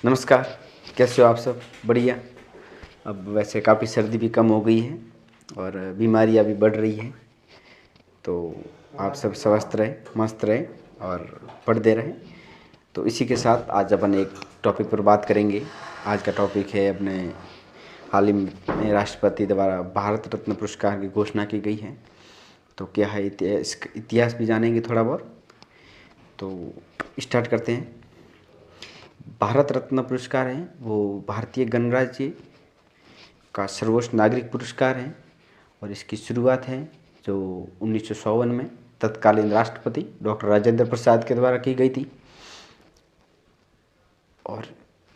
नमस्कार। कैसे हो आप सब? बढ़िया। अब वैसे काफ़ी सर्दी भी कम हो गई है और बीमारियां भी बढ़ रही हैं, तो आप सब स्वस्थ रहे, मस्त रहे और पढ़ते रहें। तो इसी के साथ आज अपन एक टॉपिक पर बात करेंगे। आज का टॉपिक है अपने हाल ही में राष्ट्रपति द्वारा भारत रत्न पुरस्कार की घोषणा की गई है। तो क्या है इसका इतिहास भी जानेंगे थोड़ा बहुत। तो स्टार्ट करते हैं। भारत रत्न पुरस्कार है वो भारतीय गणराज्य का सर्वोच्च नागरिक पुरस्कार है और इसकी शुरुआत है जो 1951 में तत्कालीन राष्ट्रपति डॉक्टर राजेंद्र प्रसाद के द्वारा की गई थी। और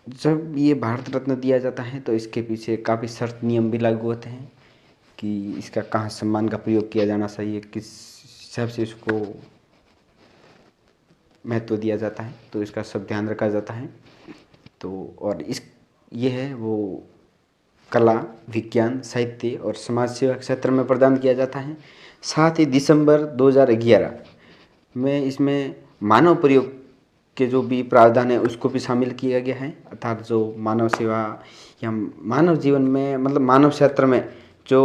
जब ये भारत रत्न दिया जाता है तो इसके पीछे काफ़ी सख्त नियम भी लागू होते हैं कि इसका कहाँ सम्मान का प्रयोग किया जाना चाहिए, किस हिसाब से इसको महत्व दिया जाता है, तो इसका सब ध्यान रखा जाता है। तो और इस ये है वो कला, विज्ञान, साहित्य और समाज सेवा क्षेत्र में प्रदान किया जाता है। साथ ही दिसंबर 2011 में इसमें मानव प्रयोग के जो भी प्रावधान है उसको भी शामिल किया गया है, अर्थात जो मानव सेवा या मानव जीवन में मतलब मानव क्षेत्र में जो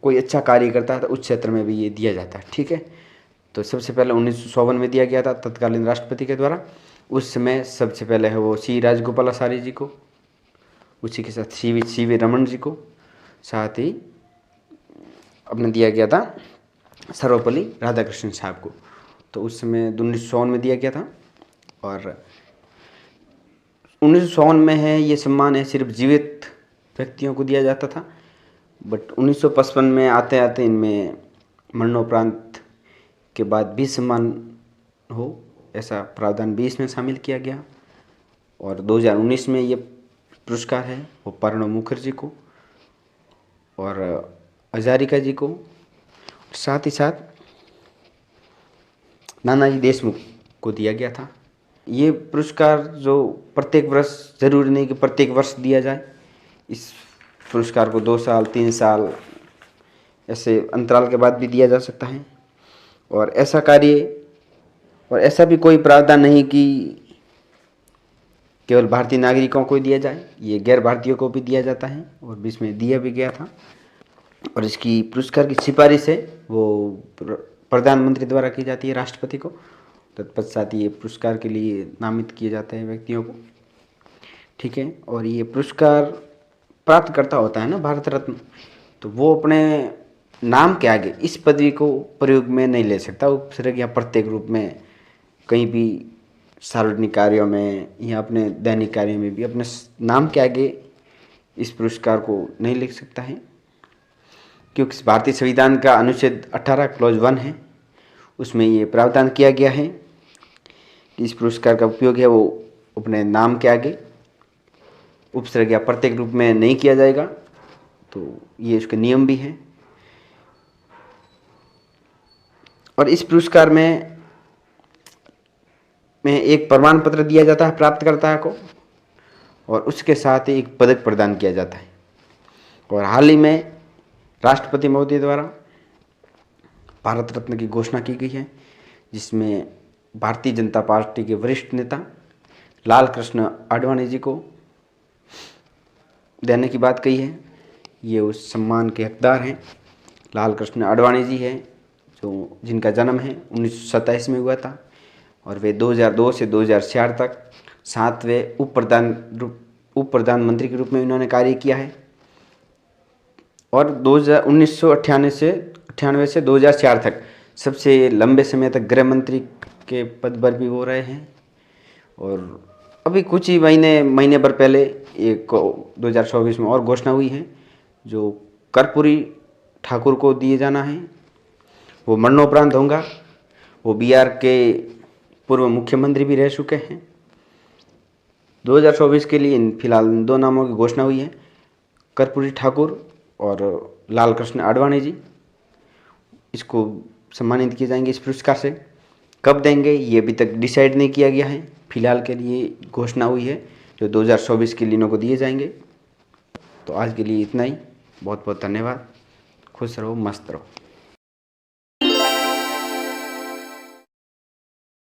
कोई अच्छा कार्य करता है तो उस क्षेत्र में भी ये दिया जाता है। ठीक है। तो सबसे पहले 1951 में दिया गया था तत्कालीन राष्ट्रपति के द्वारा। उस समय सबसे पहले है वो सी राजगोपालाचारी जी को, उसी के साथ सी वी रमन जी को, साथ ही अपने दिया गया था सर्वपल्ली राधाकृष्णन साहब को। तो उस समय 1951 में दिया गया था और 1951 में है ये सम्मान है सिर्फ जीवित व्यक्तियों को दिया जाता था, बट 1955 में आते आते इनमें मरणोपरांत के बाद भी सम्मान हो ऐसा प्रावधान भी इसमें शामिल किया गया। और 2019 में ये पुरस्कार है वो प्रणब मुखर्जी को और हजारिका जी को, साथ ही साथ नानाजी देशमुख को दिया गया था। ये पुरस्कार जो प्रत्येक वर्ष, ज़रूरी नहीं कि प्रत्येक वर्ष दिया जाए, इस पुरस्कार को 2 साल 3 साल ऐसे अंतराल के बाद भी दिया जा सकता है। और ऐसा भी कोई प्रावधान नहीं कि केवल भारतीय नागरिकों को दिया जाए, ये गैर भारतीयों को भी दिया जाता है और बीच में दिया भी गया था। और इसकी पुरस्कार की सिफारिश है वो प्रधानमंत्री द्वारा की जाती है राष्ट्रपति को। तत्पश्चात ये पुरस्कार के लिए नामित किए जाते हैं व्यक्तियों को। ठीक है। और ये पुरस्कार प्राप्त करता होता है ना भारत रत्न, तो वो अपने नाम के आगे इस पदवी को प्रयोग में नहीं ले सकता उपसर्ग या प्रत्येक रूप में, कहीं भी सार्वजनिक कार्यों में या अपने दैनिक कार्यों में भी अपने नाम के आगे इस पुरस्कार को नहीं लिख सकता है, क्योंकि भारतीय संविधान का अनुच्छेद 18 क्लॉज 1 है, उसमें ये प्रावधान किया गया है कि इस पुरस्कार का उपयोग है वो अपने नाम के आगे उपसर्ग या प्रत्येक रूप में नहीं किया जाएगा। तो ये इसके नियम भी हैं। और इस पुरस्कार में एक प्रमाण पत्र दिया जाता है प्राप्तकर्ता को और उसके साथ ही एक पदक प्रदान किया जाता है। और हाल ही में राष्ट्रपति महोदय द्वारा भारत रत्न की घोषणा की गई है, जिसमें भारतीय जनता पार्टी के वरिष्ठ नेता लाल कृष्ण आडवाणी जी को देने की बात कही है। ये उस सम्मान के हकदार हैं। लाल कृष्ण आडवाणी जी हैं जो जिनका जन्म है 1927 में हुआ था और वे 2002 से 2004 तक 7वें उप प्रधानमंत्री के रूप में इन्होंने कार्य किया है। और 1998 से 2004 तक सबसे लंबे समय तक गृह मंत्री के पद पर भी वो रहे हैं। और अभी कुछ ही महीने भर पहले एक 2024 में और घोषणा हुई है जो कर्पूरी ठाकुर को दिए जाना है, वो मरणोपरांत होगा। वो बिहार के पूर्व मुख्यमंत्री भी रह चुके हैं। 2024 के लिए फिलहाल इन 2 नामों की घोषणा हुई है, कर्पूरी ठाकुर और लाल कृष्ण आडवाणी जी। इसको सम्मानित किए जाएंगे इस पुरस्कार से। कब देंगे ये अभी तक डिसाइड नहीं किया गया है, फिलहाल के लिए घोषणा हुई है जो 2024 के लिए इनको दिए जाएंगे। तो आज के लिए इतना ही। बहुत बहुत धन्यवाद। खुश रहो, मस्त रहो।